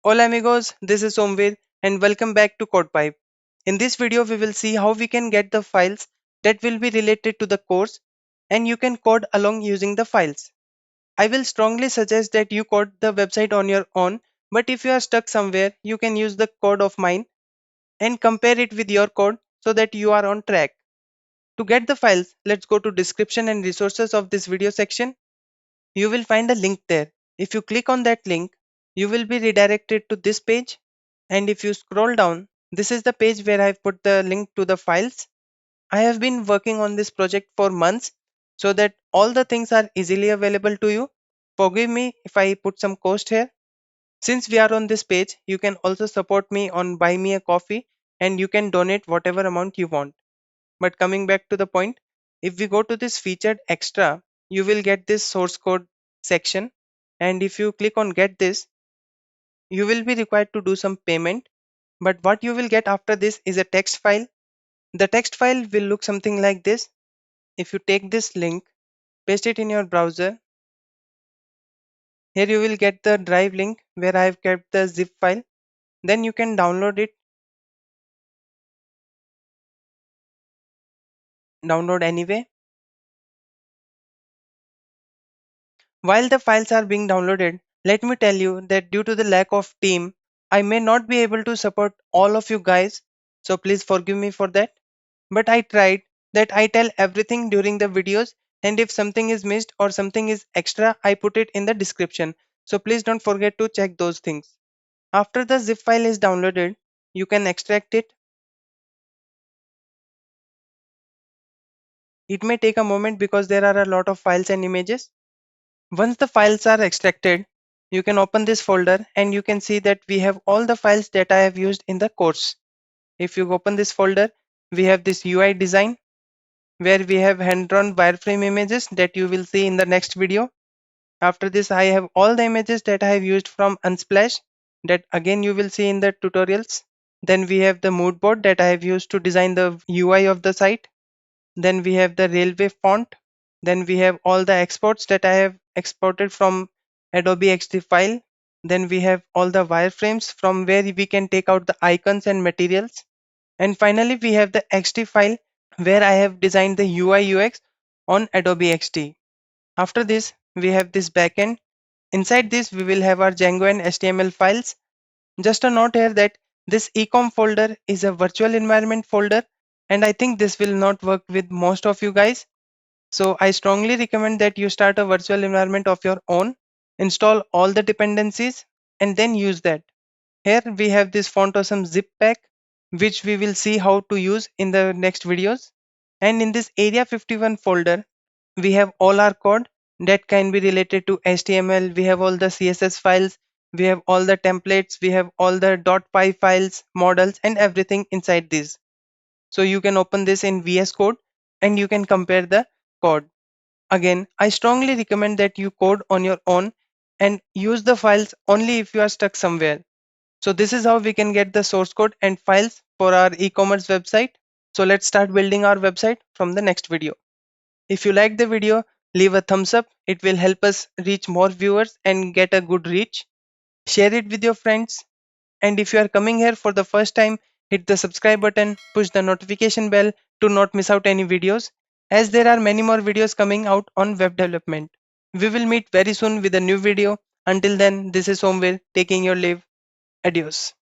Hola amigos, this is Somvir and welcome back to CodePipe. In this video, we will see how we can get the files that will be related to the course and you can code along using the files. I will strongly suggest that you code the website on your own, but if you are stuck somewhere, you can use the code of mine and compare it with your code so that you are on track. To get the files, let's go to description and resources of this video section. You will find a link there. If you click on that link, you will be redirected to this page. And if you scroll down, this is the page where I've put the link to the files. I have been working on this project for months so that all the things are easily available to you. Forgive me if I put some cost here. Since we are on this page, you can also support me on Buy Me a Coffee and you can donate whatever amount you want. But coming back to the point, if we go to this featured extra, you will get this source code section. And if you click on get this, you will be required to do some payment. But what you will get after this is a text file. The text file will look something like this. If you take this link, paste it in your browser, here you will get the drive link where I have kept the zip file. Then you can download it, download anyway. While the files are being downloaded, let me tell you that due to the lack of team, I may not be able to support all of you guys, so please forgive me for that. But I tried that I tell everything during the videos, and if something is missed or something is extra, I put it in the description. So please don't forget to check those things. After the zip file is downloaded, you can extract it. It may take a moment because there are a lot of files and images. Once the files are extracted, you can open this folder and you can see that we have all the files that I have used in the course. If you open this folder, we have this UI design where we have hand-drawn wireframe images that you will see in the next video. After this, I have all the images that I have used from Unsplash that again you will see in the tutorials. Then we have the mood board that I have used to design the UI of the site. Then we have the railway font. Then we have all the exports that I have exported from Adobe XD file. Then we have all the wireframes from where we can take out the icons and materials. And finally, we have the XD file where I have designed the UI UX on Adobe XD. After this, we have this backend. Inside this, we will have our Django and HTML files. Just a note here that this ecom folder is a virtual environment folder, and I think this will not work with most of you guys. So I strongly recommend that you start a virtual environment of your own, install all the dependencies, and then use that. Here we have this font awesome zip pack, which we will see how to use in the next videos. And in this area 51 folder, we have all our code that can be related to HTML. We have all the CSS files, we have all the templates, we have all the .py files, models, and everything inside this. So you can open this in VS Code and you can compare the code. Again, I strongly recommend that you code on your own and use the files only if you are stuck somewhere. So this is how we can get the source code and files for our e-commerce website. So let's start building our website from the next video. If you like the video, leave a thumbs up. It will help us reach more viewers and get a good reach. Share it with your friends. And if you are coming here for the first time, hit the subscribe button, push the notification bell to not miss out any videos, as there are many more videos coming out on web development. We will meet very soon with a new video. Until then, this is Somvir taking your leave. Adios.